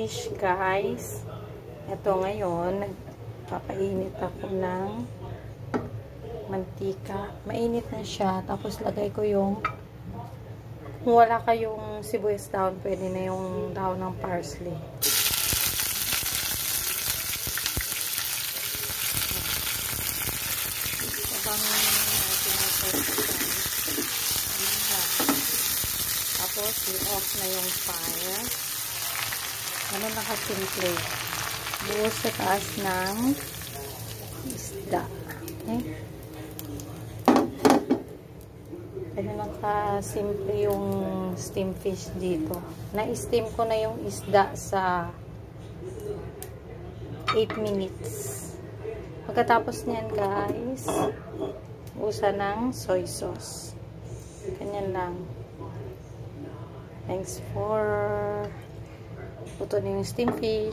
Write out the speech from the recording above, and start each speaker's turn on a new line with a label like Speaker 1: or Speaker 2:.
Speaker 1: Fish guys, ito ngayon nagpapainit ako ng mantika. Mainit na siya, tapos lagay ko yung, kung wala kayong sibuyas down, pwede na yung daon ng parsley. Tapos i-off na yung fire. Ano nakasimple? Buhos sa taas ng isda. Okay? Ano nakasimple yung steam fish dito. Na-steam ko na yung isda sa 8 minutes. Pagkatapos niyan guys, usa ng soy sauce. Ganyan lang. Thanks for luto na yung steam fish.